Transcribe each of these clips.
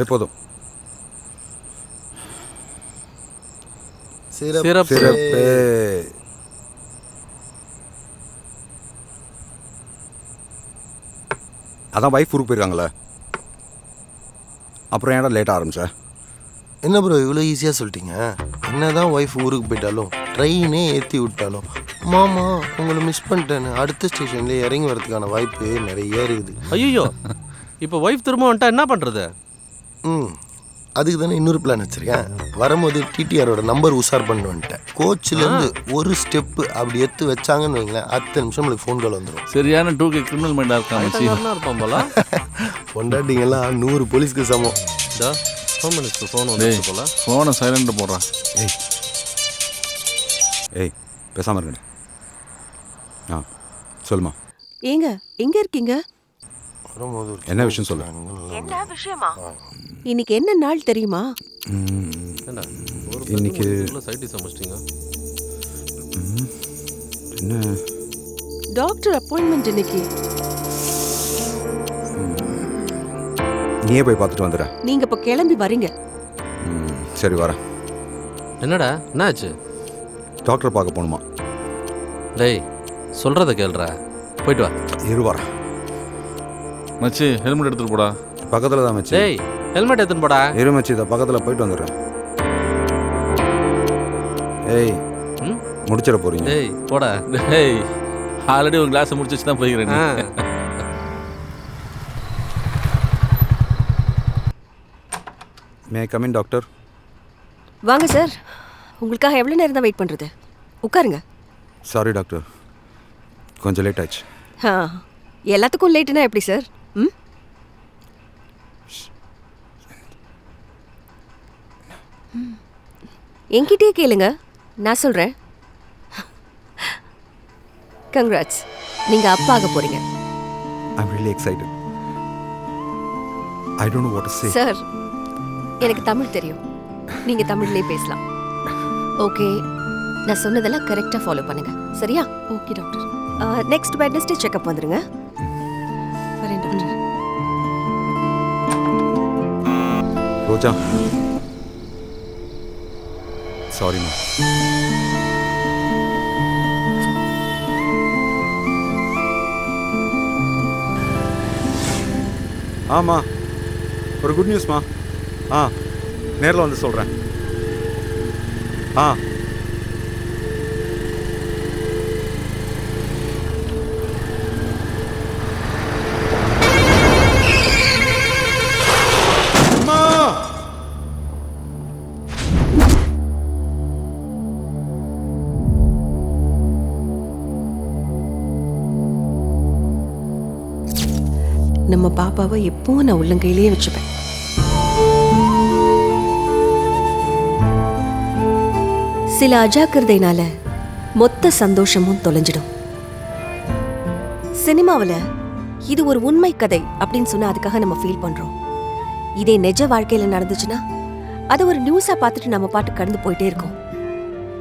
எப்போதும் சிறப்பு. அதான் வைஃப் ஊருக்கு போயிருக்காங்களே, அப்புறம் ஏன்டா லேட்டாக ஆரம்பிச்சேன்? என்ன ப்ரோ இவ்வளோ ஈஸியாக சொல்லிட்டீங்க? என்ன தான் ஒய்ஃப் ஊருக்கு போயிட்டாலும் ட்ரெயினே ஏற்றி விட்டாலும் மாமா உங்களை மிஸ் பண்ணிட்டேன்னு அடுத்த ஸ்டேஷன்லேயே இறங்கி வரதுக்கான வாய்ப்பு நிறைய இருக்குது. ஐயோ, இப்போ ஒய்ஃப் திரும்ப வந்துட்டா என்ன பண்ணுறது? அதுக்கு தானே இன்னொரு பிளான் வச்சுருக்கேன். வரும்போது டிடிஆரோட நம்பர் உஷார் பண்ணி வந்துட்டேன். கோச்சிலேருந்து ஒரு ஸ்டெப்பு அப்படி எடுத்து வச்சாங்கன்னு வைங்களேன், 10 நிமிஷம் நம்மளுக்கு ஃபோன் கால் வந்துடும். சரியான 2K கிரிமினல் மைண்டாக இருக்காங்க. இருப்பான் போல. பொண்டாட்டிங்கெல்லாம் 100 போலீஸ்க்கு சமம். ஹோம் மினிஸ்டர் ஃபோன் வந்து போல. ஃபோனை சைலண்ட் போடுறான். ஏய் பேசாமல் இருக்கேன். சொல்லுமா. ஏங்க எங்க இருக்கீங்க? என்ன விஷயம் சொல்ல? என்ன விஷயமா? இன்னைக்கு என்ன நாள் தெரியுமா? இன்னைக்கு சைட்டி சமைச்சிட்டீங்க. என்ன டாக்டர் அப்பாயின்மெண்ட் இன்னைக்கு. நீயே போய் பார்த்துட்டு வந்துடுற. நீங்க இப்ப கிளம்பி வரீங்க. சரி வரேன். என்னடா என்னாச்சு? டாக்டர் பார்க்க போகணுமா? டேய் சொல்கிறத கேள்றா, போயிட்டு வா. இரு வரேன். மச்சி ஹெல்மெட் எடுத்துட்டு போடா. பக்கத்தில் தான் மச்சி. டேய் ஹெல்மெட் எடுத்துன்னு போடா. இரு மச்சி, இதை பக்கத்தில் போயிட்டு வந்துடுறேன். ஏய் முடிச்சிட போறீங்க? டேய் போடா. டேய் ஆல்ரெடி ஒரு கிளாஸ் முடிச்சு வச்சு தான் போய்க்கிறேன். May come in doctor? வாங்க சார். உங்களுக்காக எவ்வளவு நேரம் தான் வெயிட் பண்றது? உட்காருங்க. சாரி டாக்டர், கொஞ்சம் லேட் ஆயிடுச்சு. எல்லாத்துக்கும் லேட்டுனா எப்படி சார்? என்கிட்டயே கேளுங்க, நான் சொல்றேன். கங்க்ராட்ஸ், நீங்க அப்பா ஆக போறீங்க. I'm really excited. I don't know what to say. Sir எனக்கு தமிழ் தெரியும், நீங்க தமிழ்லயே பேசலாம். ஓகே, நான் சொன்னதெல்லாம் கரெக்டா ஃபாலோ பண்ணுங்க, சரியா? Okay doctor. Next Wednesday checkup வந்துருங்க. வரேன் டாக்டர். ரோஜா சாரிம்மா. ஆமாம், ஒரு குட் நியூஸ்மா. நேரில் வந்து சொல்கிறேன். நம்ம பாப்பாவை எப்பவும் நான் உள்ளங்கையிலேயே வச்சுப்பேன். சில அஜாக்கிரதையினால மொத்த சந்தோஷமும் தொலைஞ்சிடும். சினிமாவில் இது ஒரு உண்மை கதை அப்படின்னு சொன்னா அதுக்காக நம்ம ஃபீல் பண்றோம். இதே நிஜ வாழ்க்கையில நடந்துச்சுன்னா அதை ஒரு நியூஸா பார்த்துட்டு நம்ம பாட்டு கடந்து போயிட்டே இருக்கோம்.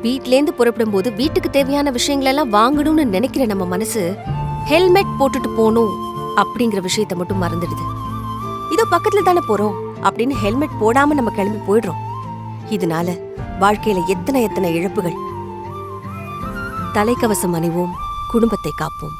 வீட்லேருந்து புறப்படும் போது வீட்டுக்கு தேவையான விஷயங்கள் எல்லாம் வாங்கணும்னு நினைக்கிற நம்ம மனசு ஹெல்மெட் போட்டுட்டு போகணும் அப்படிங்கிற விஷயத்த மட்டும் மறந்துடுது. இதோ பக்கத்துல தானே போறோம் அப்படின்னு ஹெல்மெட் போடாம நம்ம கிளம்பி போயிடுறோம். இதனால வாழ்க்கையில எத்தனை இழப்புகள். தலைக்கவசம் அணிவோம், குடும்பத்தை காப்போம்.